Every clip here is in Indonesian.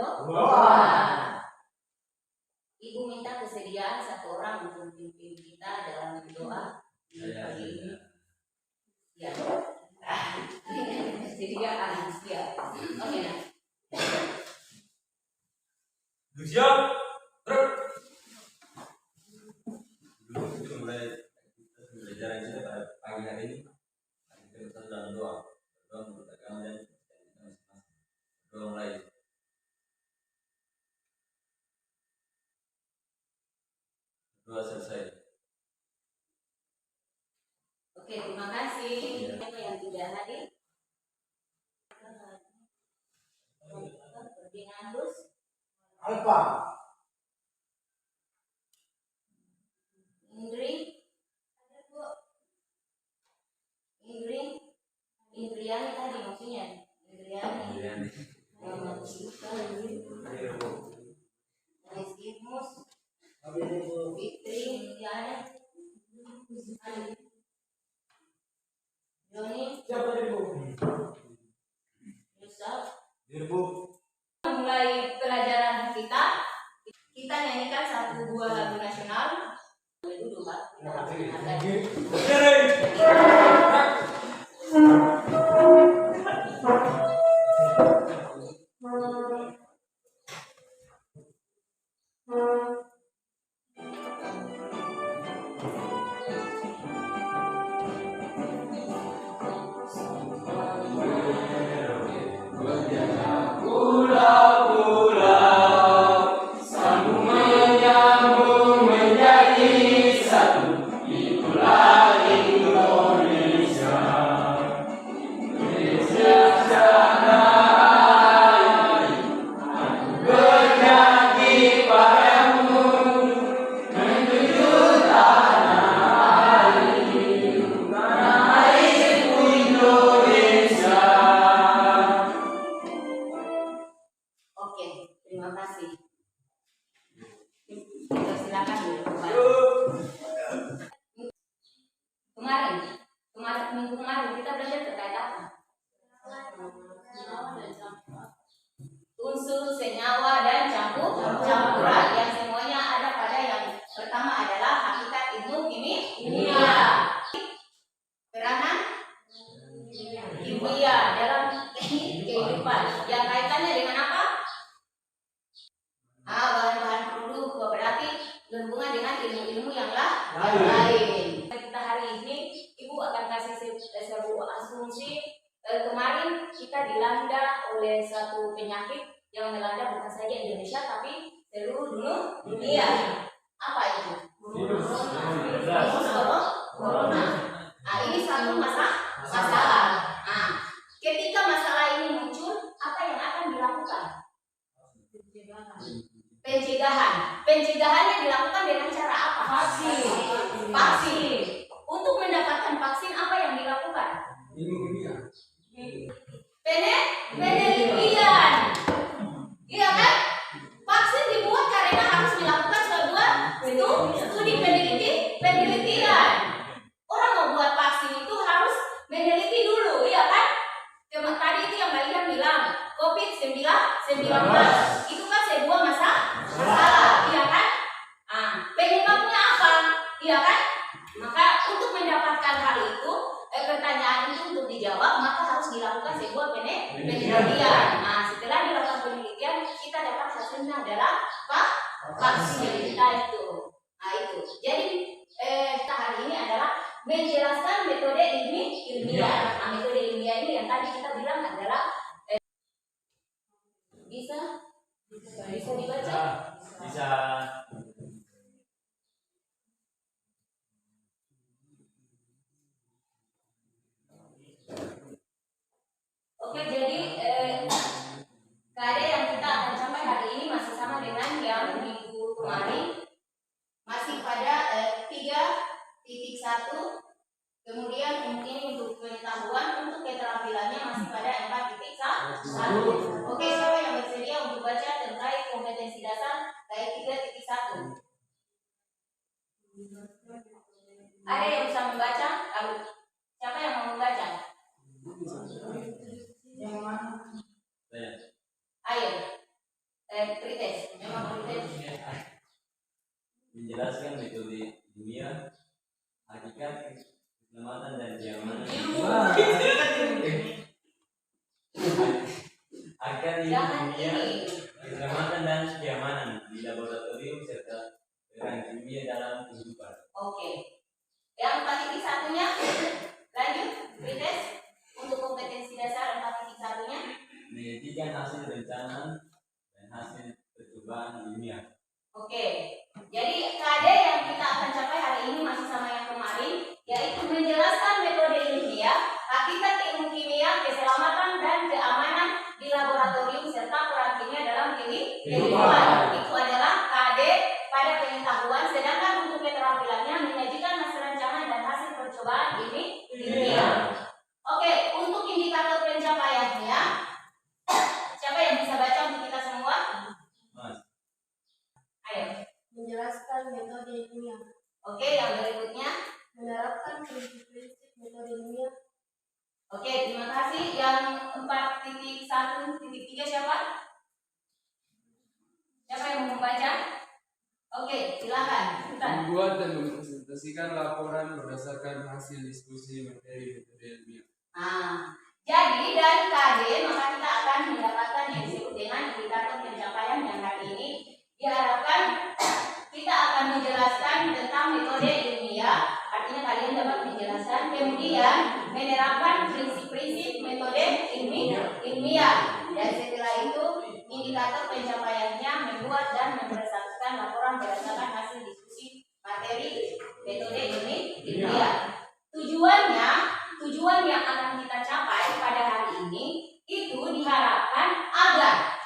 berdoa. Ibu minta kesediaan satu orang untuk memimpin kita dalam berdoa pagi ini. Ya. Kesediaan. Ya. Oke, nah. Siap. Dulu kita mulai belajar kita pada pagi hari ini. Kita dalam doa menurut agama dan doa mulai. Doa selesai. Oke, terima kasih. Siapa yang tidak hadir? Ferdinandus Alfa. Indriani tadi maksudnya. Indriani. Rizkimus. Fitri, Indiana. Joni. Siapa dirimu? Yusuf. Dirimu. Mulai pelajaran kita nyanyikan 1-2 lagu nasional. Boleh duduk, Pak. Kita harus minggu kemarin kita belajar terkait apa? Unsur, senyawa, dan campuran yang semuanya ada pada yang pertama adalah hakikat ilmu kimia. Peranan kimia dalam kehidupan. Yang kaitannya dengan apa? Bahan-bahan produk, berarti berhubungan dengan ilmu-ilmu yang lain. Kita hari ini Ibu akan kasih sebuah asumsi. Kemarin kita dilanda oleh satu penyakit yang melanda bukan saja Indonesia tapi seluruh dunia. Apa itu? Virus corona. Ini satu masalah. Ketika masalah ini muncul, apa yang akan dilakukan? Pencegahannya dilakukan dengan cara apa? Vaksin. Untuk mendapatkan vaksin apa yang dilakukan? Penelitian. Iya kan? Vaksin dibuat karena harus dilakukan sebuah studi penelitian. Orang mau buat vaksin itu harus meneliti dulu, iya kan? Tadi itu yang kalian bilang COVID-19 itu kan sebuah masalah, iya kan? Penyebabnya apa? Iya kan? Maka untuk mendapatkan hal itu, pertanyaan itu untuk dijawab, maka harus dilakukan sebuah penelitian. Setelah dilakukan penelitian, kita dapat hasilnya adalah vaksin kita itu. Itu. Jadi kita hari ini adalah menjelaskan metode ilmiah. Metode ilmiah ini yang tadi kita bilang adalah bisa dibaca? Bisa. Oke, jadi KD yang kita akan sampai hari ini masih sama dengan yang minggu kemarin, masih pada 3.1. Kemudian mungkin untuk pengetahuan, untuk keterampilannya masih pada 4.1. Oke, siapa yang bersedia untuk baca terkait kompetensi dasar kait 3.1? Ada yang bisa membaca? Siapa yang mau membaca? Ayo. pretest, memang pretest. Menjelaskan metode ilmiah, hakikat, keselamatan dan keamanan. Akan Jangan ilmiah, ini. keselamatan dan keamanan di laboratorium serta peran kimia dalam kehidupan. Oke. Yang 4.1-nya lanjut pretest untuk kompetensi dasar 4.1-nya. Menyajikan hasil rencana dan hasil percobaan ilmiah. Oke, jadi KD yang kita akan capai hari ini masih sama yang kemarin, yaitu menjelaskan metode ilmiah, hakikat ilmu kimia, keselamatan dan keamanan di laboratorium serta peran kimia dalam kehidupan. Itu adalah KD pada pengetahuan, sedangkan untuk keterampilannya menyajikan hasil rancangan dan hasil percobaan ini ilmiah. Oke, untuk indikator pencapaiannya, siapa yang bisa baca untuk kita semua? Mas, Ayo. Menjelaskan metode ilmiah, Oke, yang berikutnya. menerapkan prinsip-prinsip metode ilmiah, Oke, terima kasih. Yang 4.1.3 siapa? Siapa yang mau membaca? Oke, silakan. Sultan. Membuat dan mempresentasikan laporan berdasarkan hasil diskusi materi metode ilmiah. Nah, jadi dari KD maka kita akan mendapatkan yang disebut dengan indikator pencapaian yang hari ini diharapkan kita akan menjelaskan tentang metode ilmiah. Artinya kalian dapat menjelaskan, kemudian menerapkan prinsip-prinsip metode ilmiah. Dan setelah itu indikator pencapaiannya membuat dan mempresentasikan laporan berdasarkan hasil diskusi materi metode ilmiah. Tujuan yang akan kita capai pada hari ini itu diharapkan agar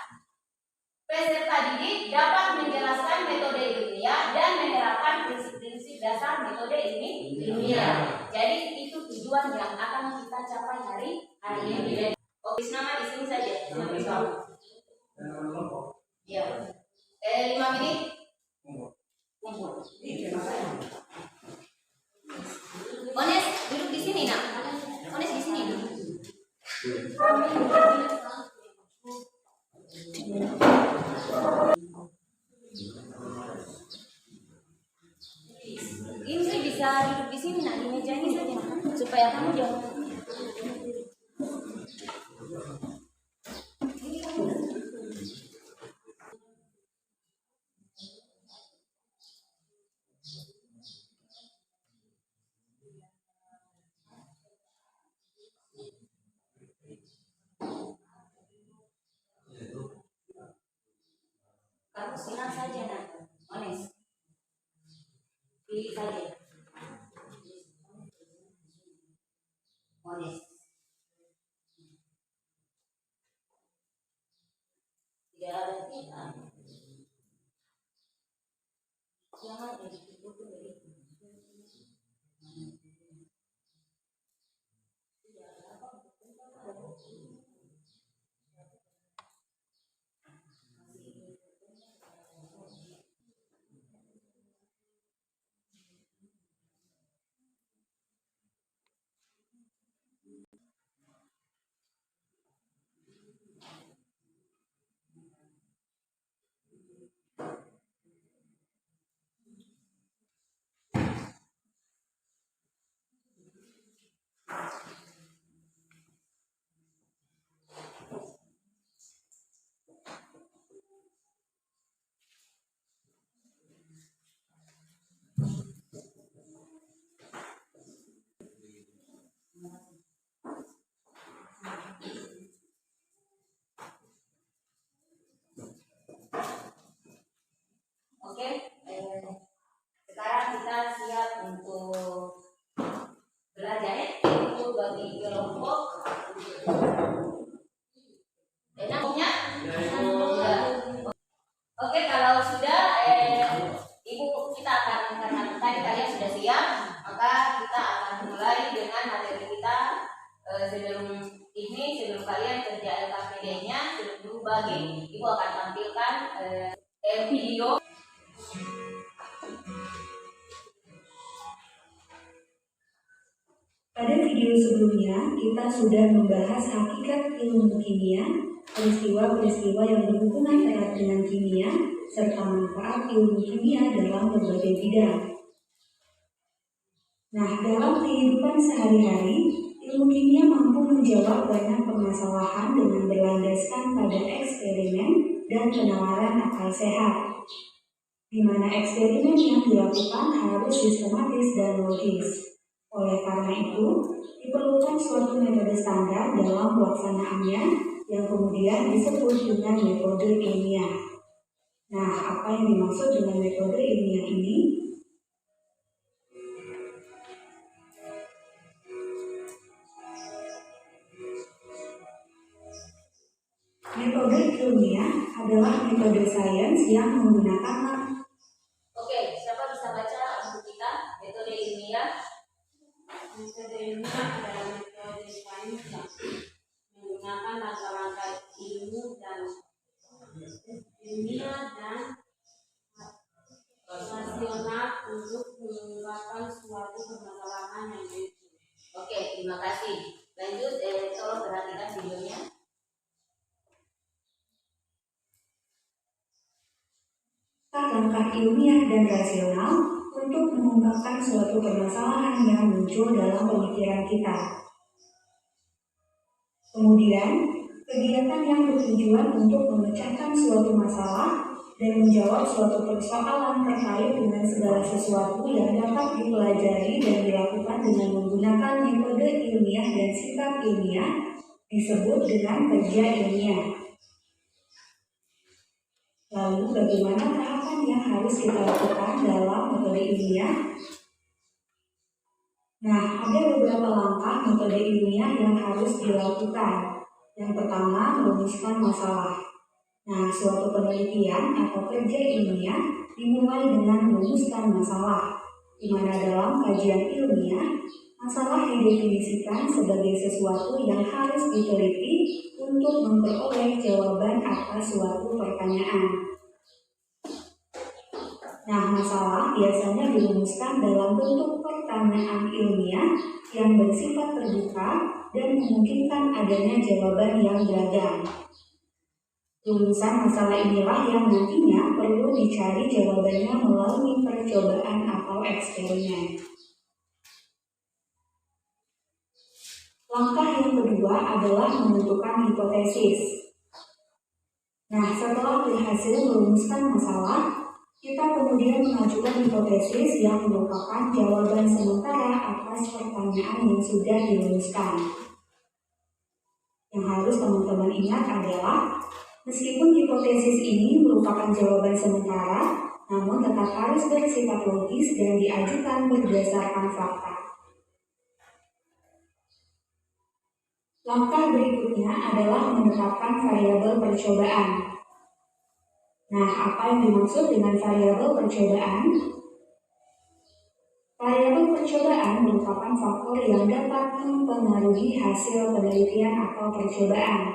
peserta didik dapat menjelaskan metode ilmiah dan menerapkan prinsip-prinsip dasar metode ilmiah. Jadi itu tujuan yang akan kita capai hari ini. Oke, nama di sini saja. Sampai jumpa. Ya. 5 menit. Kumpul. Ones, duduk di sini, Nak. Ones di sini. Ini bisa duduk di sini, Nak, di meja ini saja, supaya kamu jangan. Kamu silang saja, Nak. Ones. Pilih saja. Ones. Tidak ada kita. Jangan jadi itu dari. Oke, sekarang kita siap untuk belajar ya, itu bagi kelompok. Enaknya? Oke, kalau sudah, Ibu kita akan, karena tadi kalian sudah siap, maka kita akan mulai dengan materi kita. Sebelum kalian kerja LKPD-nya, sebelum dulu bagi, Ibu akan tampilkan video. Pada video video sebelumnya, kita sudah membahas hakikat ilmu kimia, peristiwa-peristiwa yang berhubungan erat dengan kimia, serta manfaat ilmu kimia dalam berbagai bidang. Nah, dalam kehidupan sehari-hari, ilmu kimia mampu menjawab banyak permasalahan dengan berlandaskan pada eksperimen dan penalaran akal sehat, di mana eksperimen yang dilakukan harus sistematis dan logis. Oleh karena itu, diperlukan suatu metode standar dalam pelaksanaannya yang kemudian disebut dengan metode ilmiah. Nah, apa yang dimaksud dengan metode ilmiah ini? Metode ilmiah adalah metode sains yang menggunakan. Oke, siapa bisa baca untuk kita metode ilmiah? Metode ilmiah adalah metode sains yang menggunakan langkah-langkah ilmiah dan rasional untuk mengungkapkan suatu permasalahan yang baru. Oke, terima kasih. Lanjut, tolong perhatikan videonya. Langkah ilmiah dan rasional untuk mengungkapkan suatu permasalahan yang muncul dalam pemikiran kita. Kemudian, kegiatan yang bertujuan untuk memecahkan suatu masalah dan menjawab suatu persoalan terkait dengan segala sesuatu yang dapat dipelajari dan dilakukan dengan menggunakan metode ilmiah dan sikap ilmiah disebut dengan kerja ilmiah. Lalu bagaimana tahapan yang harus kita lakukan dalam metode ilmiah? Nah, ada beberapa langkah metode ilmiah yang harus dilakukan. Yang pertama, merumuskan masalah. Nah, suatu penelitian atau kerja ilmiah dimulai dengan merumuskan masalah, di mana dalam kajian ilmiah, masalah didefinisikan sebagai sesuatu yang harus diteliti untuk memperoleh jawaban atas suatu pertanyaan. Nah, masalah biasanya dirumuskan dalam bentuk pertanyaan ilmiah yang bersifat terbuka dan memungkinkan adanya jawaban yang beragam. Rumusan masalah inilah yang nantinya perlu dicari jawabannya melalui percobaan atau eksperimen. Langkah yang kedua adalah menentukan hipotesis. Nah, setelah berhasil merumuskan masalah, kita kemudian mengajukan hipotesis yang merupakan jawaban sementara atas pertanyaan yang sudah dirumuskan. Yang harus teman-teman ingat adalah, meskipun hipotesis ini merupakan jawaban sementara, namun tetap harus bersifat logis dan diajukan berdasarkan fakta. Langkah berikutnya adalah menetapkan variabel percobaan. Nah, apa yang dimaksud dengan variabel percobaan? Variabel percobaan merupakan faktor yang dapat mempengaruhi hasil penelitian atau percobaan.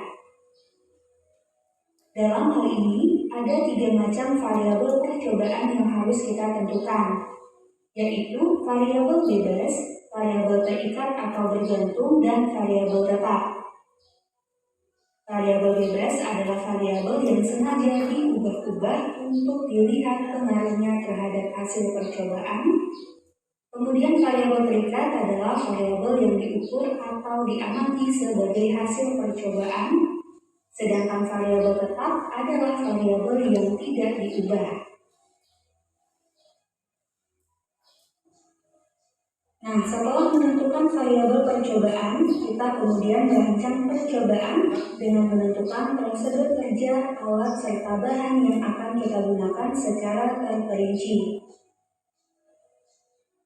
Dalam hal ini, ada 3 macam variabel percobaan yang harus kita tentukan, yaitu variabel bebas, variabel terikat atau bergantung, dan variabel tetap. Variabel bebas adalah variabel yang sengaja diubah-ubah untuk dilihat pengaruhnya terhadap hasil percobaan. Kemudian variabel terikat adalah variabel yang diukur atau diamati sebagai hasil percobaan. Sedangkan variabel tetap adalah variabel yang tidak diubah. Nah, setelah menentukan variabel percobaan, kita kemudian merancang percobaan dengan menentukan prosedur kerja, alat, serta bahan yang akan kita gunakan secara terperinci.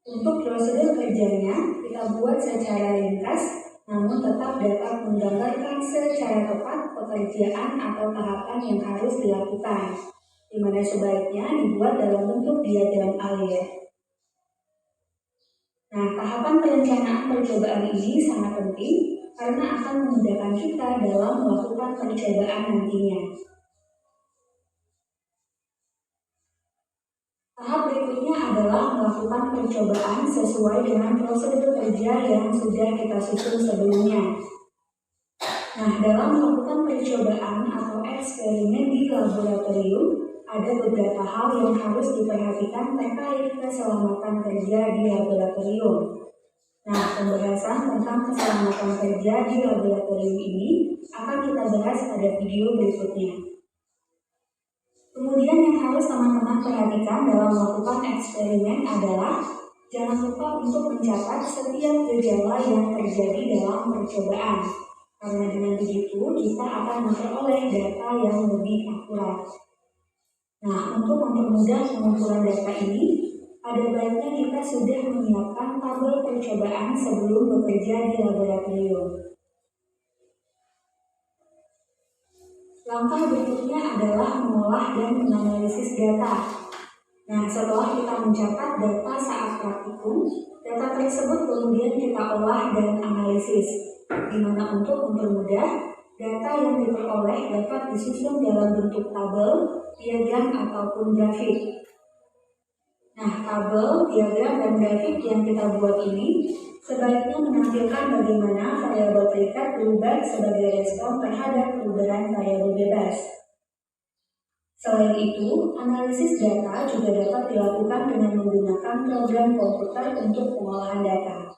Untuk prosedur kerjanya, kita buat secara ringkas, namun tetap dapat menggambarkan secara tepat pekerjaan atau tahapan yang harus dilakukan, di mana sebaiknya dibuat dalam bentuk diagram alir. Nah, tahapan perencanaan percobaan ini sangat penting karena akan memudahkan kita dalam melakukan percobaan nantinya. Tahap berikutnya adalah melakukan percobaan sesuai dengan prosedur kerja yang sudah kita susun sebelumnya. Nah, dalam melakukan percobaan atau eksperimen di laboratorium, ada beberapa hal yang harus diperhatikan terkait keselamatan kerja di laboratorium. Nah, pembahasan tentang keselamatan kerja di laboratorium ini akan kita bahas pada video berikutnya. Kemudian yang harus teman-teman perhatikan dalam melakukan eksperimen adalah jangan lupa untuk mencatat setiap gejala yang terjadi dalam percobaan. Karena dengan begitu kita akan memperoleh data yang lebih akurat. Nah, untuk mempermudah pengumpulan data ini, ada baiknya kita sudah menyiapkan tabel percobaan sebelum bekerja di laboratorium. Langkah berikutnya adalah mengolah dan menganalisis data. Nah, setelah kita mencatat data saat praktikum, data tersebut kemudian kita olah dan analisis, di mana untuk mempermudah, data yang diperoleh dapat disusun dalam bentuk tabel, diagram, ataupun grafik. Nah, tabel, diagram, dan grafik yang kita buat ini sebaiknya menampilkan bagaimana variabel terikat berubah sebagai respon terhadap perubahan variabel bebas. Selain itu, analisis data juga dapat dilakukan dengan menggunakan program komputer untuk pengolahan data.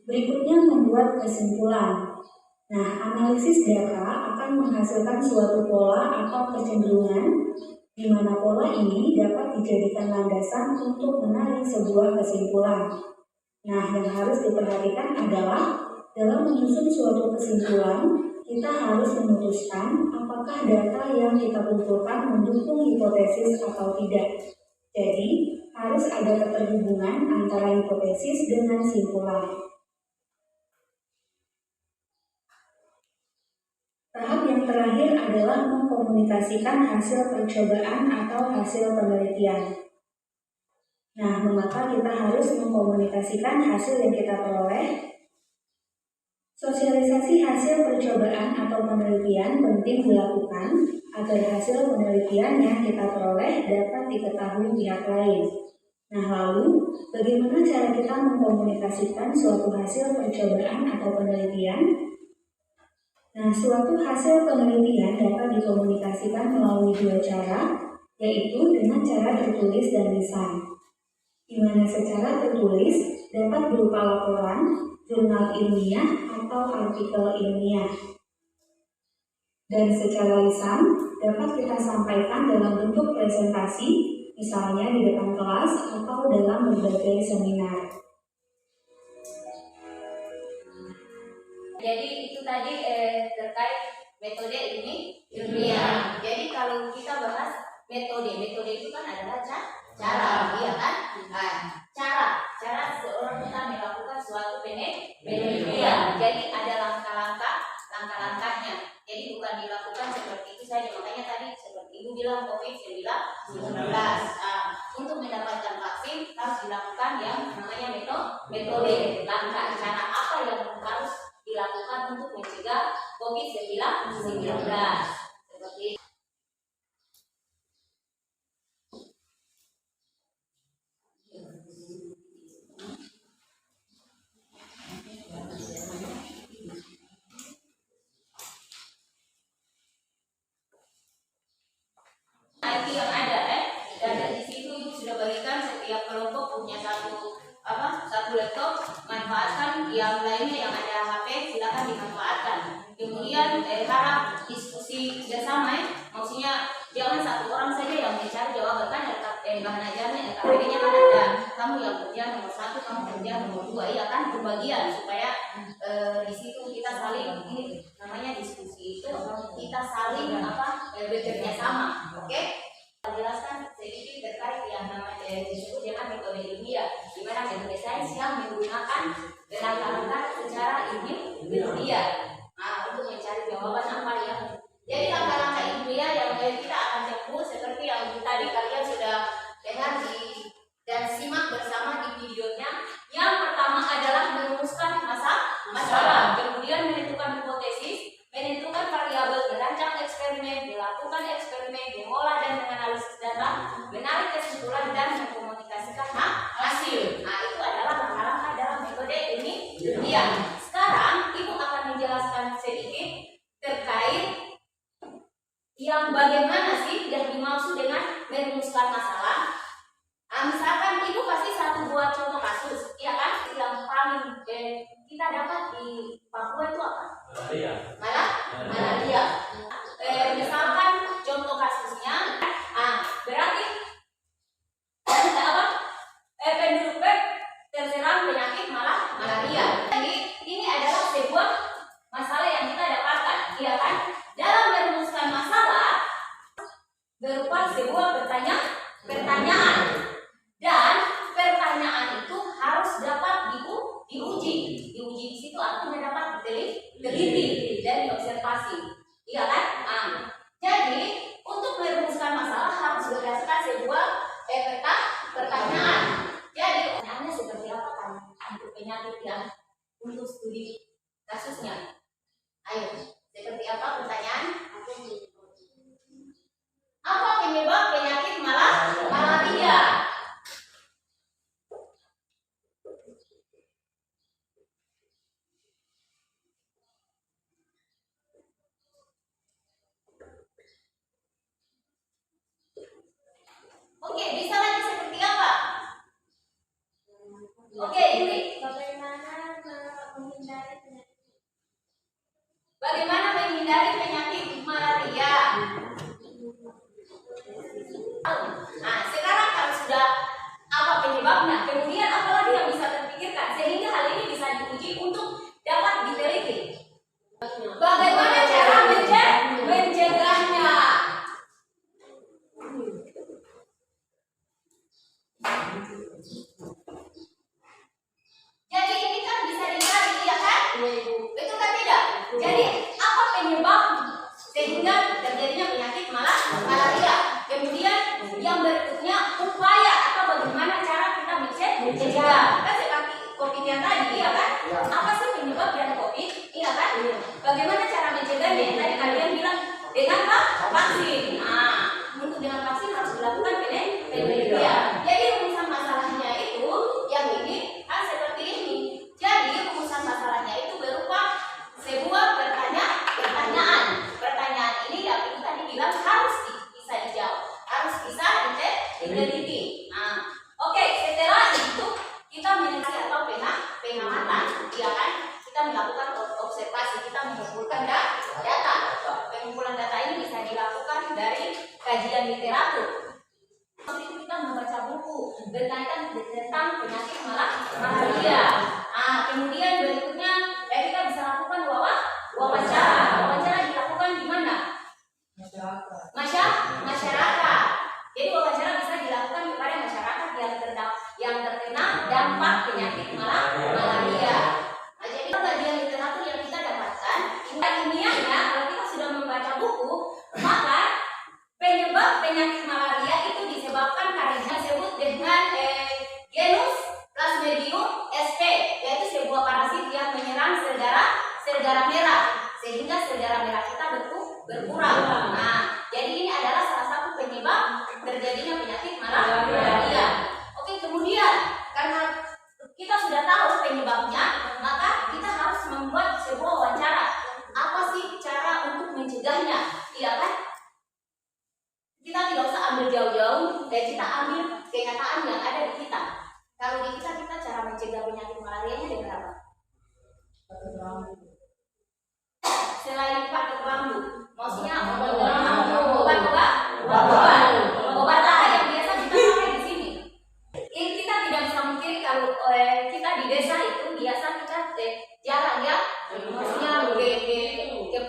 Berikutnya membuat kesimpulan. Nah, analisis data akan menghasilkan suatu pola atau kecenderungan di mana pola ini dapat dijadikan landasan untuk menarik sebuah kesimpulan. Nah, yang harus diperhatikan adalah dalam menyusun suatu kesimpulan, kita harus memutuskan apakah data yang kita kumpulkan mendukung hipotesis atau tidak. Jadi, harus ada keterhubungan antara hipotesis dengan simpulan. Tahap yang terakhir adalah mengkomunikasikan hasil percobaan atau hasil penelitian. Nah, mengapa kita harus mengkomunikasikan hasil yang kita peroleh? Sosialisasi hasil percobaan atau penelitian penting dilakukan agar hasil penelitian yang kita peroleh dapat diketahui pihak lain. Nah, lalu bagaimana cara kita mengkomunikasikan suatu hasil percobaan atau penelitian? Nah, suatu hasil penelitian dapat dikomunikasikan melalui dua cara, yaitu dengan cara tertulis dan lisan. Di mana secara tertulis dapat berupa laporan, jurnal ilmiah, atau artikel ilmiah. Dan secara lisan dapat kita sampaikan dalam bentuk presentasi, misalnya di depan kelas atau dalam berbagai seminar. Jadi itu tadi terkait metode ini ilmiah. Jadi kalau kita bahas metode itu kan adalah cara, iya kan? Nah, cara seorang kita melakukan suatu penelitian. Jadi ada langkah-langkahnya. Jadi bukan dilakukan seperti itu saja. Makanya tadi seperti Ibu bilang COVID-19. Untuk mendapatkan vaksin harus dilakukan yang namanya metode, langkah, cara apa yang harus dilakukan untuk mencegah COVID-19 seperti IT yang ada dan di situ Ibu sudah bagikan setiap kelompok punya satu laptop, manfaatkan yang lainnya yang ada HP silakan dimanfaatkan. Kemudian harap diskusi bersama maksudnya jangan satu orang saja yang mencari jawaban kan bahan ajarnya KPD-nya kan ada kamu yang kerja nomor 1, kamu kerja nomor 2, iya kan berbagian supaya di situ kita saling ini namanya diskusi itu kita saling bekerja sama, oke? Jelaskan sedikit terkait yang namanya disebut dengan metode ilmiah, di mana metode sains yang menggunakan langkah-langkah secara ilmiah, untuk mencari jawaban apa yang jadi langkah-langkah ilmiah yang kita akan tempuh seperti yang tadi kalian sudah dengar dan simak bersama di videonya. Yang pertama adalah merumuskan masalah, kemudian menentukan hipotesis, menentukan variabel, merancang eksperimen, melakukan eksperimen, mengolah dan menganalisis data Papua itu apa? Malaria. Malaria. Misalkan contoh kasusnya, berarti apa? Penduduk terserang penyakit malaria. Jadi ini adalah sebuah masalah yang kita dapatkan, iya kan? Dalam merumuskan masalah berupa sebuah pertanyaan dan pertanyaan itu harus dapat diuji di situ artinya dapat diteliti dan diobservasi, iya kan? Jadi untuk merumuskan masalah harus berdasarkan sebuah pertanyaan. Jadi pertanyaannya seperti apa kan untuk penyakit yang untuk studi kasusnya? Ayo, seperti apa pertanyaan? Apa penyebab penyakit malaria? Oke, bisa lagi seperti apa? Oke, ini bagaimana menghindari penyakit malaria? Sekarang kalau sudah apa penyebabnya, kemudian apa lagi yang bisa terpikirkan sehingga hal ini bisa diuji untuk dapat diteliti. Bagaimana cara mencegahnya? Jadi ini kan bisa dicari, ya kan? Betul kan tidak? Jadi apa penyebab sehingga terjadinya penyakit malaria? Kemudian yang berikutnya upaya atau bagaimana cara kita mencegah. Kan seperti COVID yang tadi, iya kan? Apa sih penyebab dari COVID? Iya kan? Bagaimana cara mencegahnya? Yang tadi kalian bilang dengan vaksin. Untuk dengan vaksin harus dilakukan penelitian. Jadi rumusan masalahnya itu yang ini kan seperti ini. Jadi rumusan masalahnya itu berupa sebuah pertanyaan. Pertanyaan ini yang tadi bilang harus bisa dijawab, harus bisa diteliti. Oke, setelah itu kita meneliti atau pengamatan, ya kan? Kita melakukan observasi, kita mengumpulkan data. Pengumpulan data ini bisa dilakukan dari kajian literatur. Waktu itu kita membaca buku berkaitan tentang penyakit malaria. Kemudian berikutnya kita bisa lakukan wawancara. Wawancara dilakukan di mana? Masyarakat. Jadi wawancara bisa dilakukan kepada masyarakat yang terkena dampak penyakit malaria. Jadi kajian literatur yang kita dapatkan, ilmiahnya kalau kita sudah membaca buku, maka penyebab penyakit malaria itu disebabkan karena disebut dengan genus Plasmodium sp, yaitu sebuah parasit yang menyerang sel-darah merah sehingga sel-darah merah kita berkurang. Jadi ini adalah salah satu penyebab terjadinya penyakit malaria. Oke, kemudian karena kita sudah tahu penyebabnya, maka kita harus membuat sebuah wawancara. Apa sih cara untuk mencegahnya? Iya kan? Kita tidak usah ambil jauh-jauh dan kita ambil kenyataan yang ada di kita. Kalau di kita cara mencegah penyakit malarianya dengan apa? Selain pakai kelambu, maksudnya obat apa yang biasa kita pakai di sini. Ini kita tidak bisa mungkin kalau kita di desa itu biasa kita jarang ya, maksudnya ke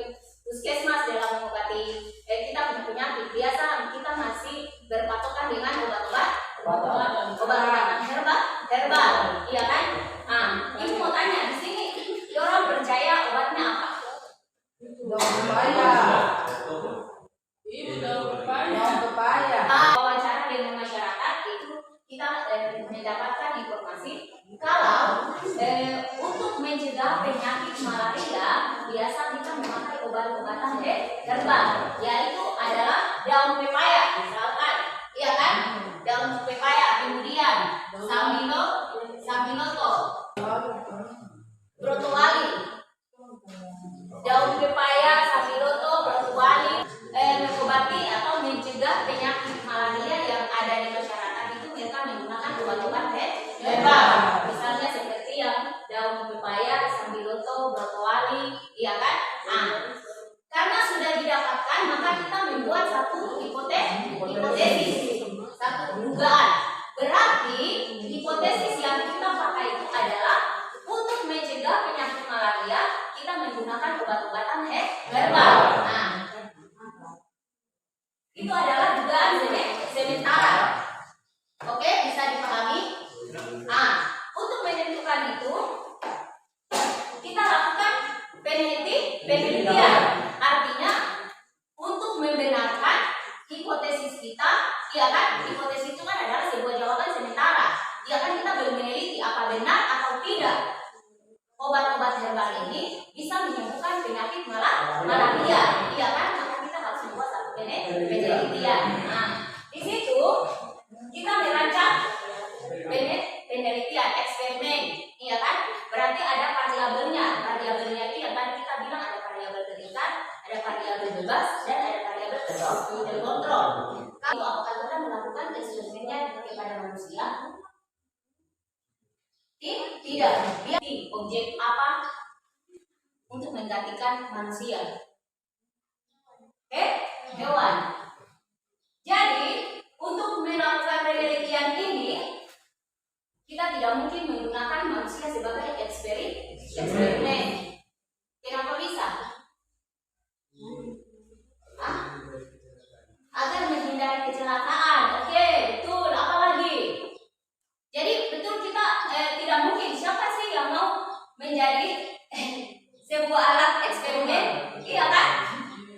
puskesmas dalam mengobati kita punya penyakit. Biasa kita masih berpatokan dengan obat-obatan herbal, iya kan? Ibu mau tanya di sini, orang percaya obatnya apa? Wawancara dengan masyarakat itu kita mendapatkan informasi kalau untuk mencegah penyakit malaria biasa kita memakai obat-obatan herbal, yaitu adalah daun pepaya misalkan, iya kan? Daun pepaya, kemudian sambiloto, brotowali, daun pepaya, sambiloto, brotowali mengobati atau mencegah penyakit malaria yang ada di masyarakat itu mereka menggunakan obat-obat herbal, misalnya seperti yang daun pepaya, sambiloto, iya kan? Nah, karena sudah didapatkan maka kita membuat satu hipotesis, satu dugaan. Berarti hipotesis yang kita pakai itu adalah untuk mencegah penyakit malaria kita menggunakan obat-obatan herbal. Nah, itu adalah dugaan sementara. Oke, bisa dipahami? Nah, untuk menentukan itu kita lakukan penelitian. Artinya untuk membenarkan hipotesis kita, ya kan? Hipotesis itu kan adalah sebuah jawaban sementara. Ya kan, kita belum meneliti apa benar atau tidak obat-obat herbal ini bisa menyembuhkan penyakit malaria. Iya kan? Maka kita harus membuat satu penelitian. Nah, di situ kita merancang penelitian eksperimen, iya kan? Berarti ada variabelnya. Variabelnya itu yang tadi kita bilang ada variabel terikat, ada variabel bebas, dan ada variabel terkontrol. Kalau apakah kita melakukan eksperimennya kepada manusia? Tidak. Dia objek apa untuk menggantikan manusia? Hewan. Jadi untuk melakukan penelitian ini kita tidak mungkin menggunakan manusia sebagai eksperimen. Kenapa bisa? Agar menghindari kecelakaan. Oke, betul. Apa lagi? Jadi betul kita tidak mungkin. Siapa sih yang mau menjadi sebuah alat eksperimen? Iya kan?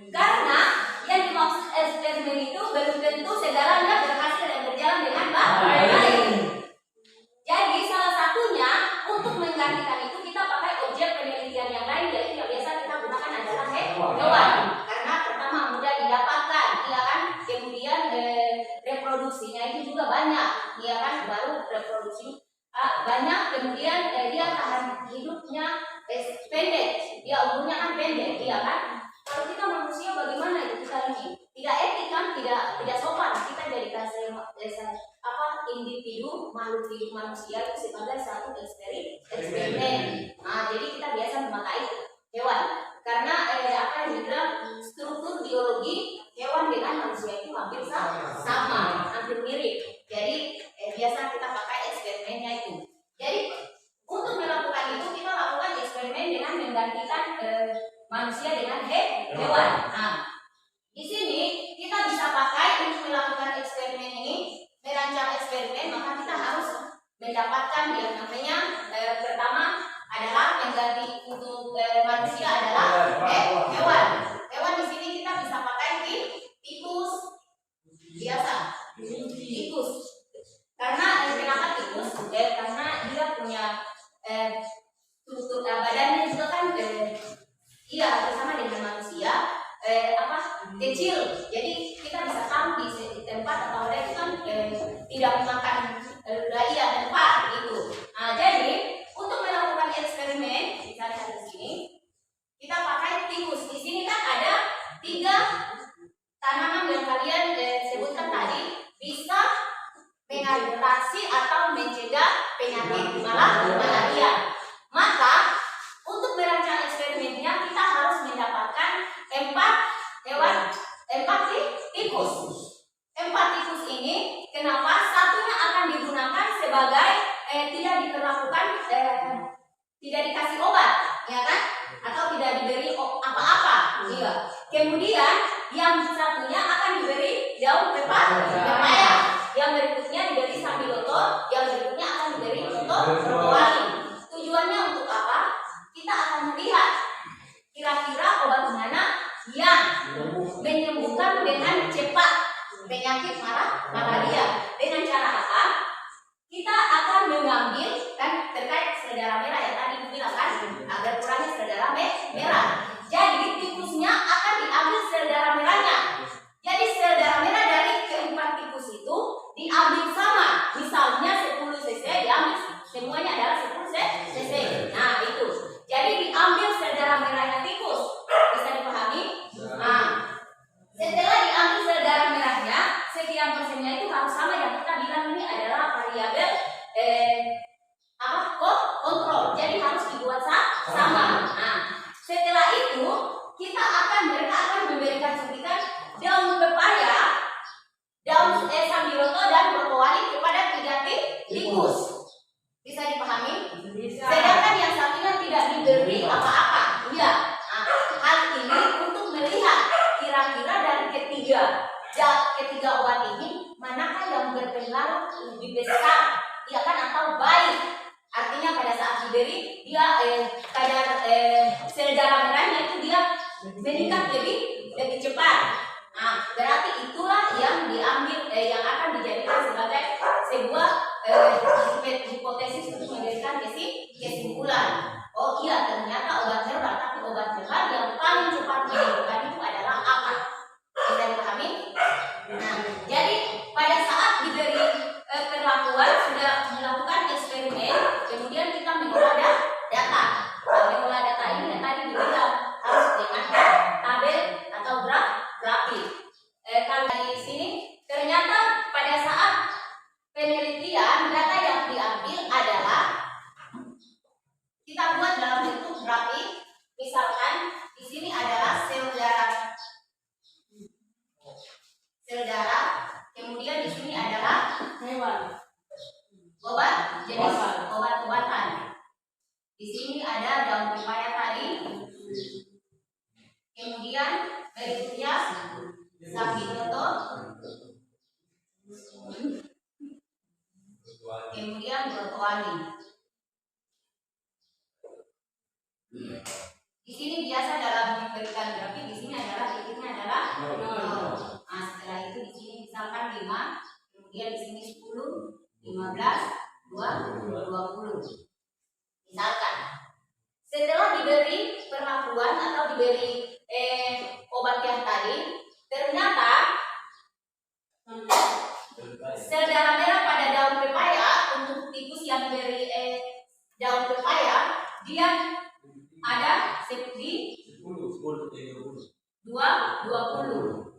Karena yang dimaksud eksperimen itu belum tentu segalanya berhasil dan berjalan dengan baik. Jadi salah satunya untuk menggantikan itu kita pakai objek penelitian yang lain, yaitu yang biasa kita gunakan adalah hewan. Karena pertama mudah didapatkan, ya kan? Kemudian reproduksinya itu juga banyak, ya kan? Baru reproduksi banyak, kemudian dia tahan hidupnya pendek, dia umurnya kan pendek, ya kan? Kalau kita manusia bagaimana itu kita ini? Tidak etik kan? Tidak sopan kita jadikan individu makhluk hidup manusia itu sebagai satu eksperimen. Nah, jadi kita biasa memakai hewan karena apa yang dibilang struktur biologi hewan dengan manusia itu hampir sama, hampir mirip. Jadi biasa kita pakai eksperimennya itu. Jadi untuk melakukan itu kita lakukan eksperimen dengan menggantikan manusia dengan hewan. Nah, di sini kita bisa pakai untuk melakukan eksperimen ini, merancang eksperimen, maka kita harus mendapatkan yang namanya pertama adalah mengganti untuk manusia adalah hewan. Hewan di sini kita bisa pakai tikus biasa, tikus. Karena kenapa tikus? Karena dia punya struktur badannya juga kan bersama dengan manusia kecil. Jadi kita bisa tahu di tempat atau ada itu kan tidak memakan tempat gitu. Nah, jadi untuk melakukan eksperimen misalnya di sini kita pakai tikus. Di sini kan ada 3 tanaman yang kalian sebutkan tadi bisa mengatasi atau mencegah penyakit malaria. Maka untuk merancang eksperimennya kita harus mendapatkan 4 tikus. 4 tikus ini kenapa? Satunya akan digunakan sebagai tidak diperlakukan tidak dikasih obat, ya kan? Atau tidak diberi apa-apa. Iya. Kemudian yang satunya akan diberi daun pepaya. Yang berikutnya diberi sambiloto, yang berikutnya akan diberi totoali. Tujuannya untuk apa? Kita akan melihat kira-kira obat mana yang menyembuhkan dengan cepat penyakit malaria. Dengan cara apa? Kita akan mengambil kan terkait sel darah merah yang tadi dibilang kan, agar kurangi sel darah merah. Jadi tikusnya akan diambil sel darah merahnya. Jadi sel darah merah dari ke-4 tikus itu diambil sama. Misalnya 10 cc diambil semuanya adalah 10 cc. Nah, itu. Jadi diambil sel darah merahnya tikus. Bisa dipahami? Nah, setelah diambil sel darah merahnya, sekian persennya itu sel darah merahnya itu dia meningkat lebih cepat. Nah, berarti itulah yang diambil yang akan dijadikan sebagai sebuah hipotesis untuk memberikan kesimpulan. Oh iya, ternyata obat herbal, tapi obat herbal yang paling cepat menyembuhkan itu adalah apa? Bisa dipahami? Nah, jadi pada saat diberi perlakuan sudah melakukan eksperimen, kemudian kita mengolah data. Nah, mengolah data ini yang tadi dibilang harus dengan tabel atau grafik. Kalau di sini ternyata pada saat penelitian data yang diambil adalah kita buat dalam bentuk grafik. Misalkan di sini adalah sel darah, kemudian di sini adalah hewan, obat jenis obat-obatan. Di sini ada daun pepaya tadi, kemudian berikutnya Sapiloto, kemudian Brotoani. Di sini biasa dalam memberikan grafik, di sini adalah titiknya adalah 0. Nah, setelah itu di sini misalkan 5, kemudian di sini 10, 15, 20. Misalkan setelah diberi perlakuan atau diberi obat yang tadi, ternyata sel darah merah pada daun pepaya untuk tikus yang diberi daun pepaya dia ada di 20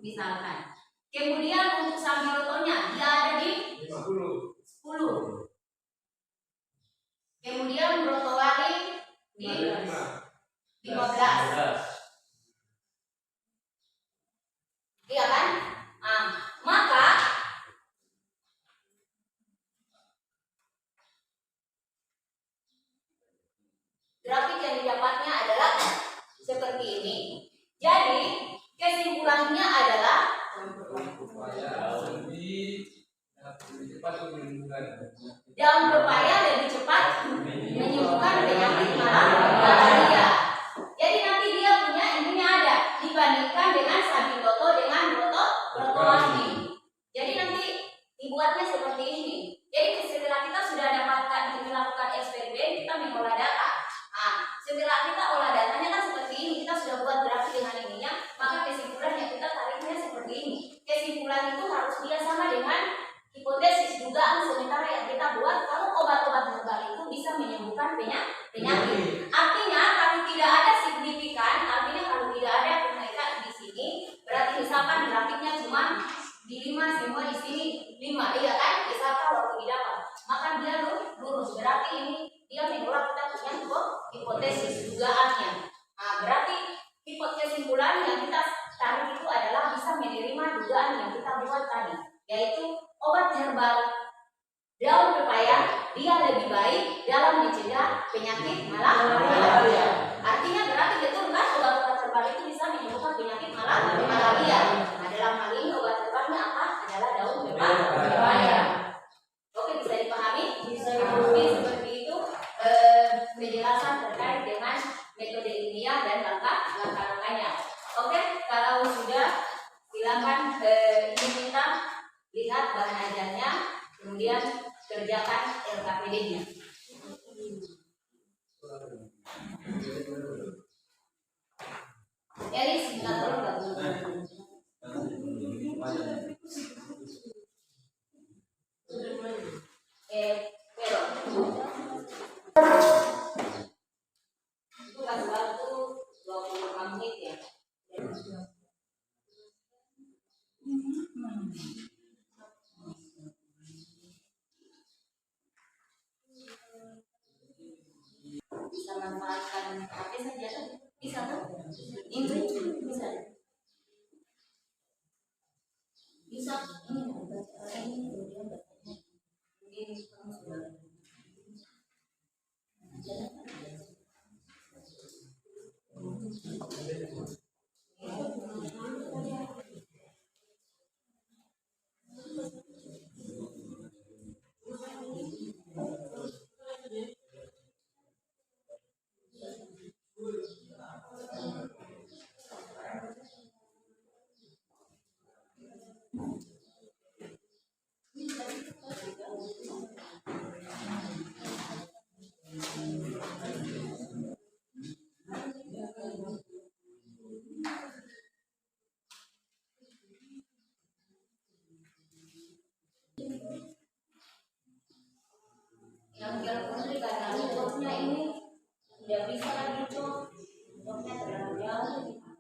misalkan. Kemudian untuk Sambilotonya dia ada di 10. Kemudian Brotowali di 15. Iya kan? Nah, maka grafik yang didapatnya adalah seperti ini. Jadi kesimpulannya adalah daun pepaya lebih cepat menyembuhkan penyakit malaria. Jadi nanti dia punya intinya ada dibandingkan dengan Sabiloto dengan Brotoani. Jadi nanti dibuatnya seperti ini. Jadi setelah kita sudah melakukan eksperimen, kita mengolah data. Nah, setelah kita olah datanya kan seperti ini, kita sudah buat grafik dengan ininya, maka kesimpulan yang kita tariknya seperti ini. Kesimpulan itu harus dia sama dengan hipotesis dugaan sementara yang kita buat kalau obat-obat herbal itu bisa menyembuhkan penyakit. Artinya kalau tidak ada signifikan, artinya kalau tidak ada kenaikan di sini, berarti misalkan grafiknya cuma di 5 semua di sini 5, iya kan? Misalkan waktu didapat, maka dia lurus. Berarti ini dia menolak kita punya hipotesis dugaannya. Nah, berarti kesimpulan yang kita tarik itu adalah bisa menerima dugaan yang kita buat tadi, yaitu obat herbal daun pepaya dia lebih baik dalam mencegah penyakit malaria. Artinya berarti betul kan obat-obat herbal itu bisa menyembuhkan penyakit malaria. Nah, dalam hal ini obat herbalnya apa? Adalah daun pepaya. Oke, bisa dipahami? Bisa dipahami seperti itu penjelasan terkait dengan metode ilmiah dan langkah-langkahnya. Oke, kalau sudah silakan ini kita lihat bahan ajarnya, kemudian kerjakan LKPD-nya. Jadi singkat tolong pero itu kasih waktu 25 menit ya. Bisa manfaatkan HP saja kan? Bisa kan? Ini bisa. Bisa. Ini kemudian bacanya. Ini kamu sudah.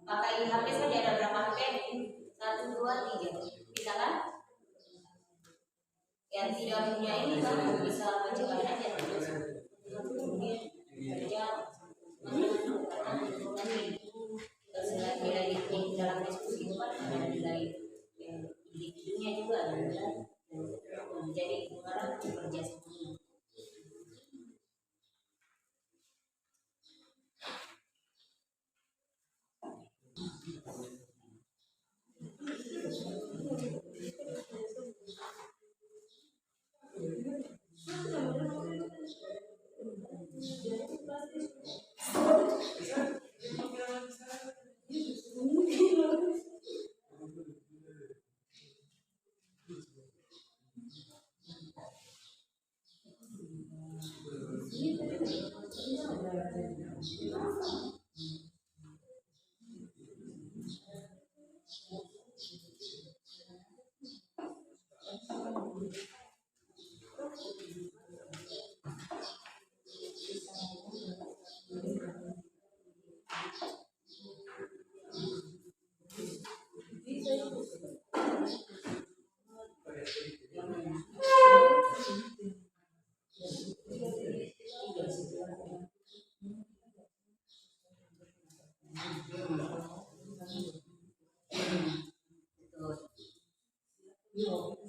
Pakai HP saja ada berapa HP? 1, 2, 3. Bisa kan? Yang tidak punya ini kan bisa mencegah aja terus. Kerja selagi lagi dalam diskusi itu kan ada nilai individunya juga ada nilai. Jadi orang bekerja sama.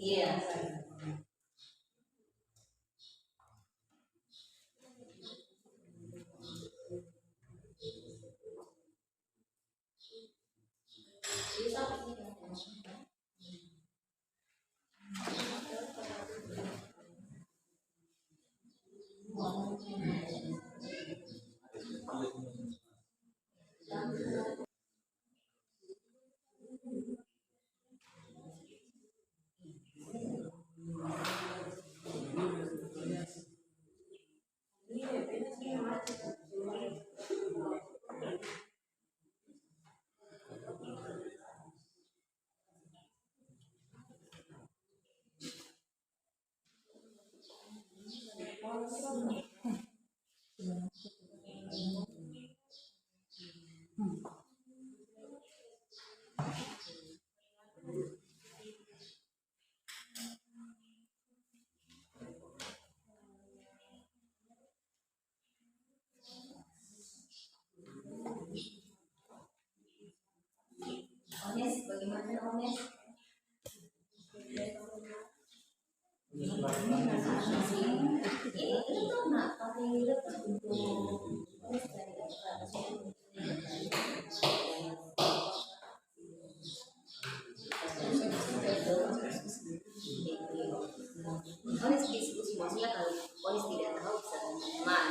Iya. Ones, bagaimana Ones? Itu nak pakai laptop untuk Ones dari Ones diskusi maksudnya kalau Ones tidak tahu bisa teman,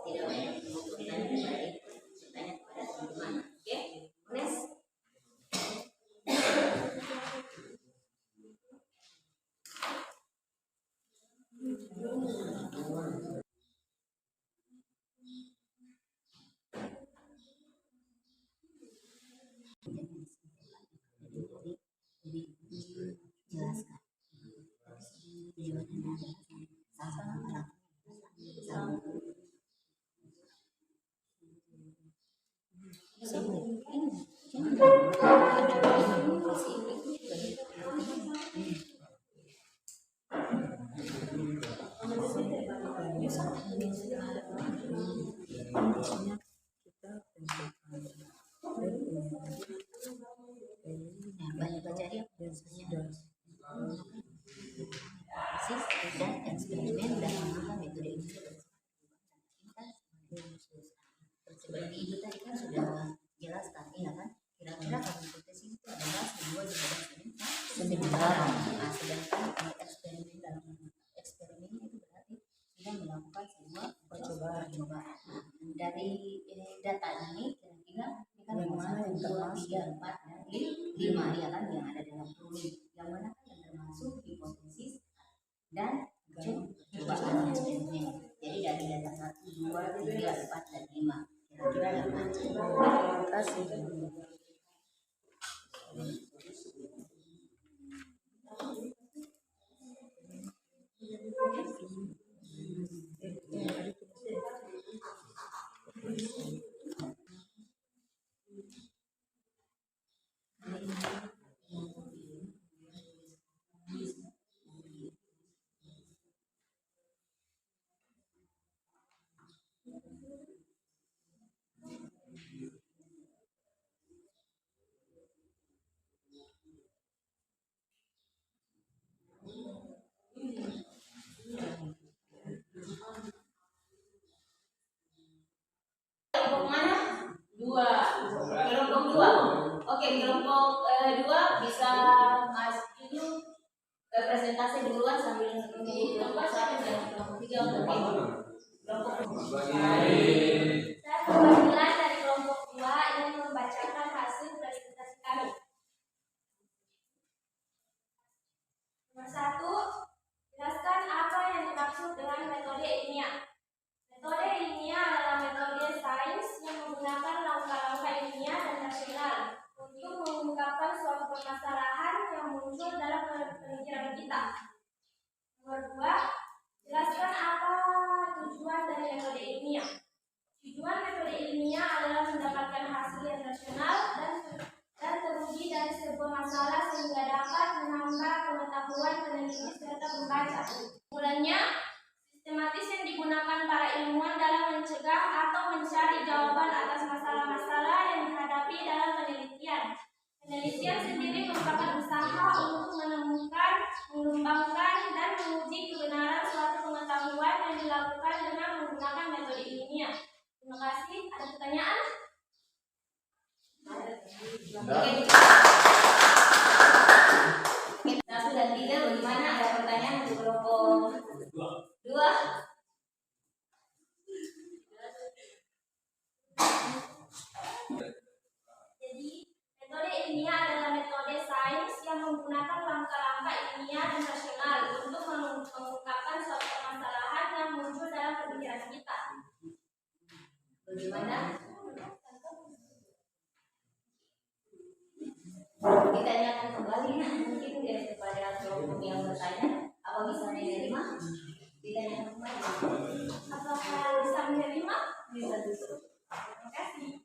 tidak banyak bertanya pribadi, bertanya kepada teman. Oke, Ones. Banyak baca dia biasanya dan eksperimen dan menggunakan metode ini seperti itu tadi kan sudah jelaskan ya kan, kira-kira kalau hipotesis itu adalah sebuah jebakan sebenarnya. Nah, sedangkan eksperimen dalam eksperimen itu berarti sudah melakukan sebuah percobaan. Dari data ini kira-kira kan yang mana yang termasuk 3, 4 dan 5 ya kan yang ada dalam rulin, yang mana kan yang termasuk hipotesis dan cobaan eksperimen. Jadi dari data 1, 2, 3, 4 dan 5 kira-kira yang mana? Terima kasih. kelompok 2. Oke, kelompok 2 bisa Mas Juju presentasi duluan sambil menunggu kelompok 1 dan kelompok 3 untuk kelompok. Saya perwakilan dari kelompok 2 ingin membacakan hasil presentasi kami. Nomor 1, jelaskan apa yang dimaksud dengan metode ilmiah. Metode ilmiah adalah metode sains yang menggunakan langkah-langkah ilmiah dan rasional untuk mengungkapkan suatu permasalahan yang muncul dalam pemikiran kita. Nomor 2, jelaskan apa tujuan dari metode ilmiah. Tujuan metode ilmiah adalah mendapatkan hasil yang rasional dan teruji dari sebuah masalah sehingga dapat menambah pengetahuan peneliti serta pembaca. Mulanya, sistematis yang digunakan para ilmuwan dalam mencegah atau mencari jawaban atas masalah-masalah yang dihadapi dalam penelitian. Penelitian sendiri merupakan usaha untuk menemukan, mengembangkan, dan menguji kebenaran suatu pengetahuan yang dilakukan dengan menggunakan metode ilmiah. Terima kasih. Ada pertanyaan? Oke. 1 dan 3 bagaimana? Ada pertanyaan untuk kelompok 2? Jadi, metode ilmiah adalah metode sains yang menggunakan langkah-langkah ilmiah dan rasional untuk mengungkapkan suatu permasalahan yang muncul dalam pemikiran kita. Bagaimana? Kita tanyakan kembali mungkin kepada kelompok yang bertanya, apa bisa menerima? Ditanyakan kembali. Apakah bisa menerima? Bisa dulu. Terima kasih.